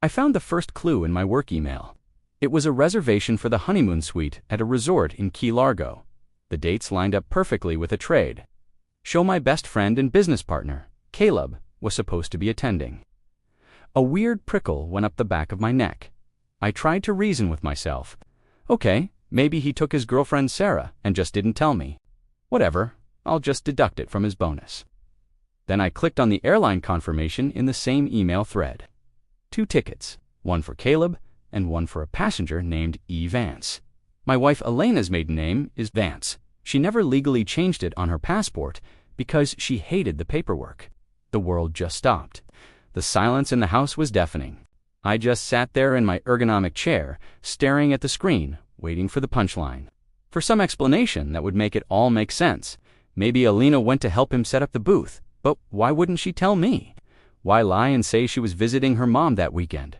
I found the first clue in my work email. It was a reservation for the honeymoon suite at a resort in Key Largo. The dates lined up perfectly with a trade. Show my best friend and business partner, Caleb, was supposed to be attending. A weird prickle went up the back of my neck. I tried to reason with myself. Okay, maybe he took his girlfriend Sarah and just didn't tell me. Whatever, I'll just deduct it from his bonus. Then I clicked on the airline confirmation in the same email thread. 2 tickets, one for Caleb and one for a passenger named E. Vance. My wife Elena's maiden name is Vance. She never legally changed it on her passport because she hated the paperwork. The world just stopped. The silence in the house was deafening. I just sat there in my ergonomic chair, staring at the screen, waiting for the punchline. For some explanation that would make it all make sense. Maybe Elena went to help him set up the booth, but why wouldn't she tell me? Why lie and say she was visiting her mom that weekend?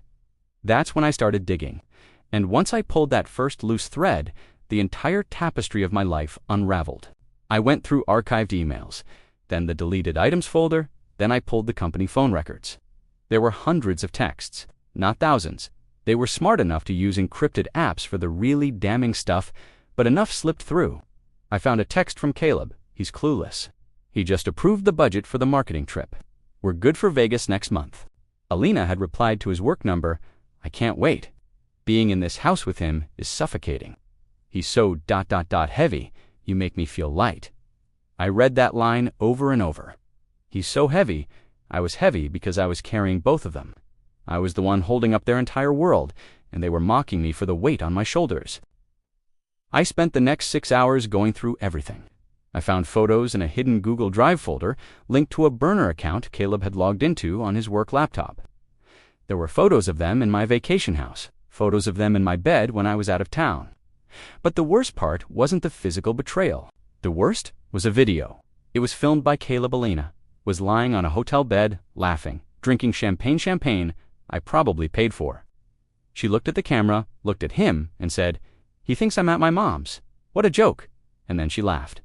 That's when I started digging. And once I pulled that first loose thread, the entire tapestry of my life unraveled. I went through archived emails, then the deleted items folder, then I pulled the company phone records. There were hundreds of texts, not thousands. They were smart enough to use encrypted apps for the really damning stuff, but enough slipped through. I found a text from Caleb. He's clueless. He just approved the budget for the marketing trip. We're good for Vegas next month. Alina had replied to his work number, I can't wait. Being in this house with him is suffocating. He's so ... heavy, you make me feel light. I read that line over and over. He's so heavy, I was heavy because I was carrying both of them. I was the one holding up their entire world, and they were mocking me for the weight on my shoulders. I spent the next 6 hours going through everything. I found photos in a hidden Google Drive folder linked to a burner account Caleb had logged into on his work laptop. There were photos of them in my vacation house, photos of them in my bed when I was out of town. But the worst part wasn't the physical betrayal. The worst was a video. It was filmed by Caleb. Elena was lying on a hotel bed, laughing, drinking champagne I probably paid for. She looked at the camera, looked at him, and said, "He thinks I'm at my mom's. What a joke." And then she laughed.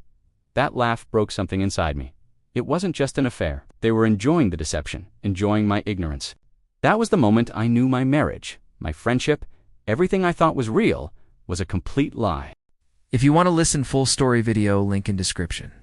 That laugh broke something inside me. It wasn't just an affair. They were enjoying the deception, enjoying my ignorance. That was the moment I knew my marriage, my friendship, everything I thought was real, was a complete lie. If you want to listen full story video, link in description.